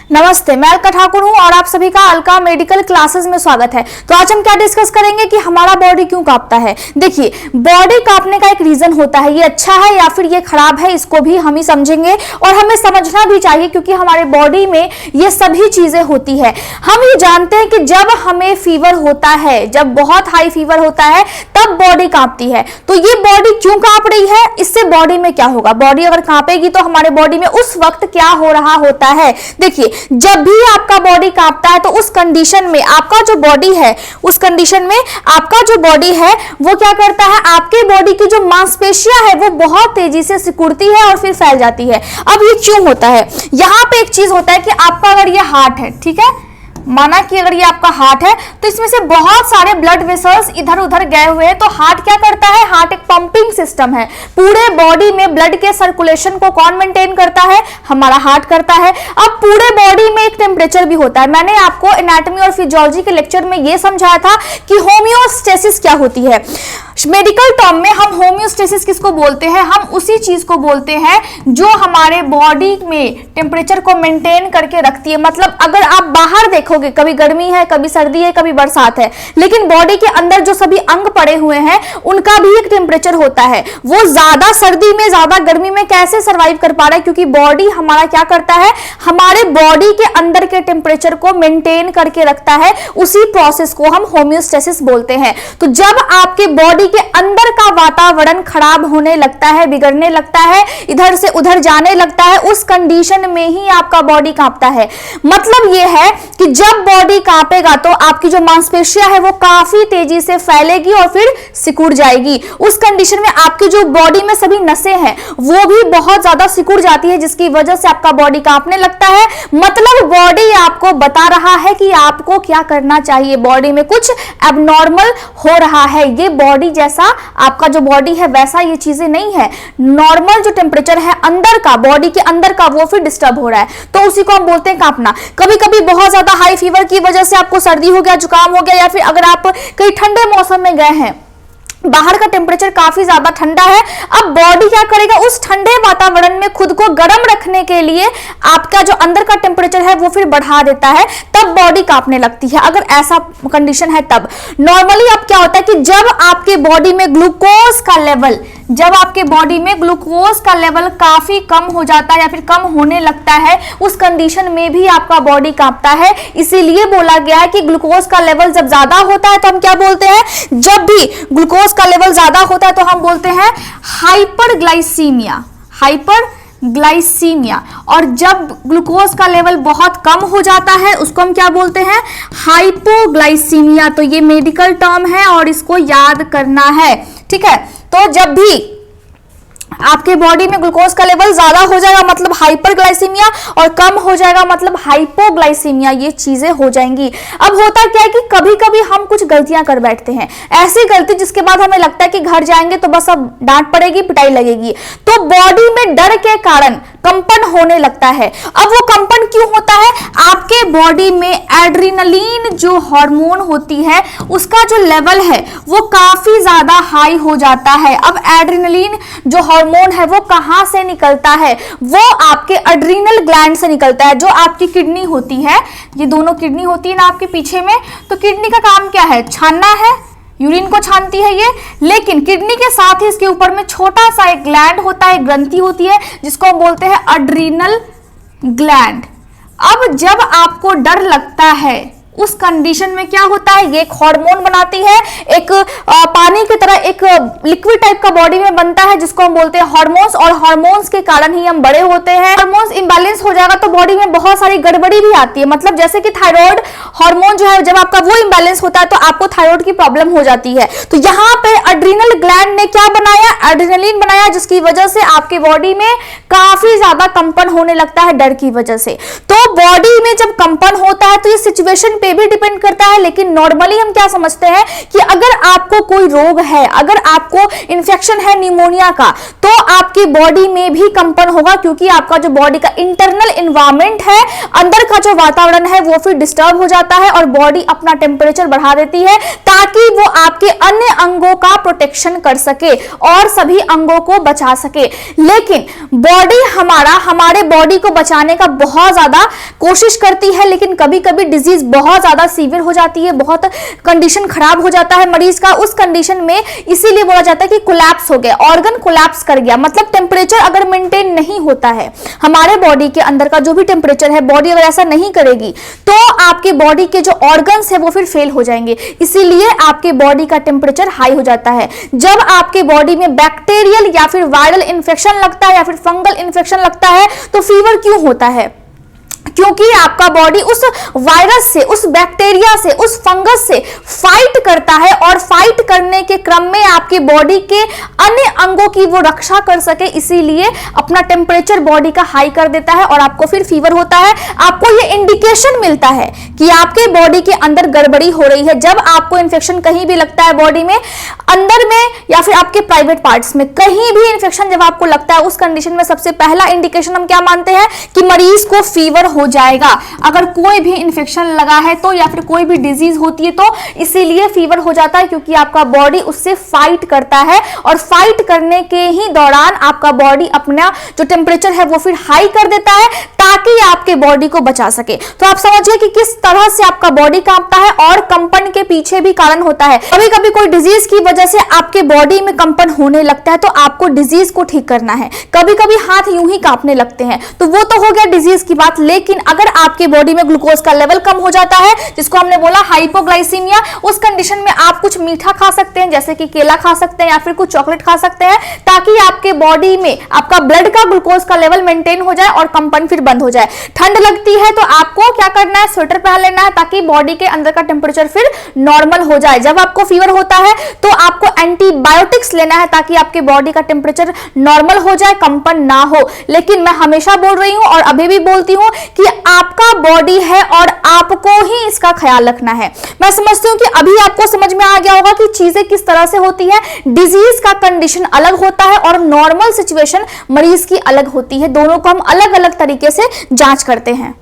नमस्ते, मैं अलका ठाकुर हूं और आप सभी का अलका मेडिकल क्लासेस में स्वागत है। तो आज हम क्या डिस्कस करेंगे कि हमारा बॉडी क्यों कांपता है। देखिए, बॉडी कांपने का एक रीजन होता है, ये अच्छा है या फिर ये खराब है, इसको भी हम ही समझेंगे और हमें समझना भी चाहिए क्योंकि हमारे बॉडी में ये सभी चीजें होती है। हम ये जानते हैं कि जब हमें फीवर होता है, जब बहुत हाई फीवर होता है तब बॉडी कांपती है। तो ये बॉडी क्यों कांप रही है, इससे बॉडी में क्या होगा, बॉडी अगर कांपेगी तो हमारे बॉडी में उस वक्त क्या हो रहा होता है। देखिए, जब भी आपका बॉडी कांपता है तो उस कंडीशन में आपका जो बॉडी है, उस कंडीशन में आपका जो बॉडी है वो क्या करता है, आपके बॉडी की जो मांसपेशियां है वो बहुत तेजी से सिकुड़ती है और फिर फैल जाती है। अब ये क्यों होता है, यहां पे एक चीज होता है कि आपका अगर ये हार्ट है, ठीक है, माना कि अगर ये आपका हार्ट है तो इसमें से बहुत सारे ब्लड वेसल्स इधर उधर गए हुए हैं। तो हार्ट क्या करता है, हार्ट एक पंपिंग सिस्टम है, पूरे बॉडी में ब्लड के सर्कुलेशन को कौन मेंटेन करता है, हमारा हार्ट करता है। अब पूरे बॉडी में एक टेम्परेचर भी होता है। मैंने आपको एनाटॉमी और फिजियोलॉजी के लेक्चर में ये समझाया था कि होम्योस्टेसिस क्या होती है। मेडिकल टर्म में हम होम्योस्टेसिस किसको बोलते हैं, हम उसी चीज को बोलते हैं जो हमारे बॉडी में टेम्परेचर को मेंटेन करके रखती है। मतलब अगर आप बाहर देखोगे, कभी गर्मी है, कभी सर्दी है, कभी बरसात है, लेकिन बॉडी के अंदर जो सभी अंग पड़े हुए हैं उनका भी एक टेम्परेचर होता है। वो ज्यादा सर्दी में, ज्यादा गर्मी में कैसे सर्वाइव कर पा रहा है, क्योंकि बॉडी हमारा क्या करता है, हमारे बॉडी के अंदर के टेम्परेचर को मेंटेन करके रखता है। उसी प्रोसेस को हम होम्योस्टेसिस बोलते हैं। तो जब आपके बॉडी के अंदर का वातावरण खराब होने लगता है, बिगड़ने लगता है, इधर से उधर जाने लगता है, उस कंडीशन में ही आपका बॉडी कांपता है। मतलब यह है कि जब बॉडी कांपेगा तो आपकी जो मांसपेशियां है वो काफी तेजी से फैलेगी और फिर सिकुड़ जाएगी। उस कंडीशन में आपकी जो बॉडी में सभी नसें हैं वो भी बहुत ज्यादा सिकुड़ जाती है, जिसकी वजह से आपका बॉडी कांपने लगता है। मतलब बॉडी आपको बता रहा है कि आपको क्या करना चाहिए, बॉडी में कुछ एबनॉर्मल हो रहा है। ये बॉडी जैसा आपका जो बॉडी है वैसा ये चीजें नहीं है। नॉर्मल जो टेम्परेचर है अंदर का, बॉडी के अंदर का, वो फिर डिस्टर्ब हो रहा है, तो उसी को हम बोलते हैं कांपना। कभी कभी बहुत ज्यादा हाई फीवर की वजह से आपको सर्दी हो गया, जुकाम हो गया, या फिर अगर आप कहीं ठंडे मौसम में गए हैं, बाहर का टेम्परेचर काफी ज्यादा ठंडा है, अब बॉडी क्या करेगा, उस ठंडे वातावरण में खुद को गर्म रखने के लिए आपका जो अंदर का टेम्परेचर है वो फिर बढ़ा देता है, तब बॉडी कांपने लगती है। अगर ऐसा कंडीशन है तब नॉर्मली अब क्या होता है कि जब आपके बॉडी में ग्लूकोज का लेवल, जब आपके बॉडी में ग्लूकोज का लेवल काफी कम हो जाता है या फिर कम होने लगता है, उस कंडीशन में भी आपका बॉडी कांपता है। इसीलिए बोला गया है कि ग्लूकोज का लेवल जब ज्यादा होता है तो हम क्या बोलते हैं, जब भी ग्लूकोज का लेवल ज्यादा होता है तो हम बोलते हैं हाइपरग्लाइसीमिया, हाइपरग्लाइसीमिया। और जब ग्लूकोज का लेवल बहुत कम हो जाता है उसको हम क्या बोलते हैं, हाइपोग्लाइसीमिया। तो ये मेडिकल टर्म है और इसको याद करना है, ठीक है। तो जब भी आपके बॉडी में ग्लूकोज का लेवल ज्यादा हो जाएगा मतलब हाइपरग्लाइसीमिया, और कम हो जाएगा मतलब हाइपोग्लाइसीमिया, ये चीजें हो जाएंगी। अब होता क्या है कि कभी कभी हम कुछ गलतियां कर बैठते हैं, ऐसी गलती जिसके बाद हमें लगता है कि घर जाएंगे तो बस अब डांट पड़ेगी, पिटाई लगेगी, तो बॉडी में डर के कारण कंपन होने लगता है। अब वो कंपन क्यों होता है, आपके बॉडी में एड्रेनलिन जो हार्मोन होती है उसका जो लेवल है वो काफी ज्यादा हाई हो जाता है। अब एड्रेनलिन जो हार्मोन है वो कहां से निकलता है, वो आपके एड्रीनल ग्लैंड से निकलता है। जो आपकी किडनी होती है, ये दोनों किडनी होती है ना आपके पीछे में, तो किडनी का काम क्या है, छानना है, यूरिन को छानती है ये, लेकिन किडनी के साथ ही इसके ऊपर में छोटा सा एक ग्लैंड होता है, ग्रंथि होती है, जिसको हम बोलते हैं एड्रीनल ग्लैंड। अब जब आपको डर लगता है उस कंडीशन में क्या होता है, ये एक हार्मोन बनाती है, एक पानी की तरह एक लिक्विड टाइप का बॉडी में बनता है जिसको हम बोलते हैं हार्मोन्स, और हार्मोन्स के कारण ही हम बड़े होते हैं। हार्मोन्स इम्बैलेंस हो जाएगा तो बॉडी में बहुत सारी गड़बड़ी भी आती है। मतलब जैसे कि थायराइड हार्मोन जो है, जब आपका वो इम्बैलेंस होता है तो आपको थायराइड की प्रॉब्लम हो जाती है। तो यहाँ पे एड्रीनल ग्लैंड ने क्या बनाया, एड्रेनलिन बनाया, जिसकी वजह से आपके बॉडी में काफी ज्यादा कंपन होने लगता है डर की वजह से। तो बॉडी में जब कंपन होता है तो ये सिचुएशन पे पे भी डिपेंड करता है, लेकिन नॉर्मली हम क्या समझते हैं कि अगर आपको कोई रोग है, अगर आपको इन्फेक्शन है निमोनिया का, तो आपकी बॉडी में भी कंपन होगा, क्योंकि आपका जो बॉडी का इंटरनल एनवायरनमेंट है, अंदर का जो वातावरण है वो फिर डिस्टर्ब हो जाता है और बॉडी अपना टेम्परेचर बढ़ा देती है ताकि वो आपके अन्य अंगों का प्रोटेक्शन कर सके और सभी अंगों को बचा सके। लेकिन बॉडी हमारे बॉडी को बचाने का बहुत ज्यादा कोशिश करती है, लेकिन कभी कभी डिजीज बहुत ज्यादा सीवियर हो जाती है, बहुत कंडीशन खराब हो जाता है मरीज का। उस कंडीशन में इसीलिए बोला जाता है कि कोलैप्स हो गया, ऑर्गन कोलैप्स कर गया। मतलब टेम्परेचर अगर मेंटेन नहीं होता है, हमारे बॉडी के अंदर का जो भी टेम्परेचर है, बॉडी अगर ऐसा नहीं करेगी तो आपके बॉडी के जो ऑर्गन्स है वो फिर फेल हो जाएंगे। इसीलिए आपके बॉडी का टेम्परेचर हाई हो जाता है। जब आपके बॉडी में बैक्टीरियल या फिर वायरल इंफेक्शन लगता है या फिर फंगल इंफेक्शन लगता है तो फीवर क्यों होता है? क्योंकि आपका बॉडी उस वायरस से, उस बैक्टीरिया से, उस फंगस से फाइट करता है और फाइट करने के क्रम में आपके बॉडी के अन्य अंगों की वो रक्षा कर सके, इसीलिए अपना टेम्परेचर बॉडी का हाई कर देता है और आपको फिर फीवर होता है। आपको ये इंडिकेशन मिलता है कि आपके बॉडी के अंदर गड़बड़ी हो रही है। जब आपको इन्फेक्शन कहीं भी लगता है बॉडी में, अंदर में या फिर आपके प्राइवेट पार्ट्स में, कहीं भी इन्फेक्शन जब आपको लगता है, उस कंडीशन में सबसे पहला इंडिकेशन हम क्या मानते हैं कि मरीज को फीवर हो जाएगा। अगर कोई भी इंफेक्शन लगा है तो, या फिर कोई भी डिजीज होती है तो इसीलिए फीवर हो जाता है, क्योंकि आपका बॉडी उससे फाइट करता है और फाइट करने के ही दौरान आपका बॉडी अपना जो टेम्परेचर है वो फिर हाई कर देता है ताकि आपके बॉडी को बचा सके। तो आप समझिए कि किस तरह से आपका बॉडी कांपता है और कंपन के पीछे भी कारण होता है। कभी कभी कोई डिजीज की वजह से आपके बॉडी में कंपन होने लगता है तो आपको डिजीज को ठीक करना है। कभी कभी हाथ यूं ही कांपने लगते हैं तो वो तो हो गया डिजीज की बात। लेकिन अगर आपके बॉडी में ग्लूकोज का लेवल कम हो जाता है, जिसको हमने बोला हाइपोग्लाइसीमिया, उस कंडीशन में आप कुछ मीठा खा सकते हैं, जैसे कि केला खा सकते हैं या फिर कुछ चॉकलेट खा सकते हैं, ताकि आपके बॉडी में आपका ब्लड का ग्लूकोज का लेवल मेंटेन हो जाए और कंपन फिर बंद हो जाए। ठंड लगती है तो आपको क्या करना है, स्वेटर पहन लेना है ताकि बॉडी के अंदर का टेम्परेचर फिर नॉर्मल हो जाए। जब आपको फीवर होता है तो आपको एंटीबायोटिक्स लेना है ताकि आपके बॉडी का टेम्परेचर नॉर्मल हो जाए, कंपन ना हो। लेकिन मैं हमेशा बोल रही हूं और अभी भी बोलती हूं कि आपका बॉडी है और आपको ही इसका ख्याल रखना है। मैं समझती हूं कि अभी आपको समझ में आ गया होगा कि चीजें किस तरह से होती है। डिजीज का कंडीशन अलग होता है और नॉर्मल सिचुएशन मरीज की अलग होती है। दोनों को हम अलग अलग तरीके से जांच करते हैं।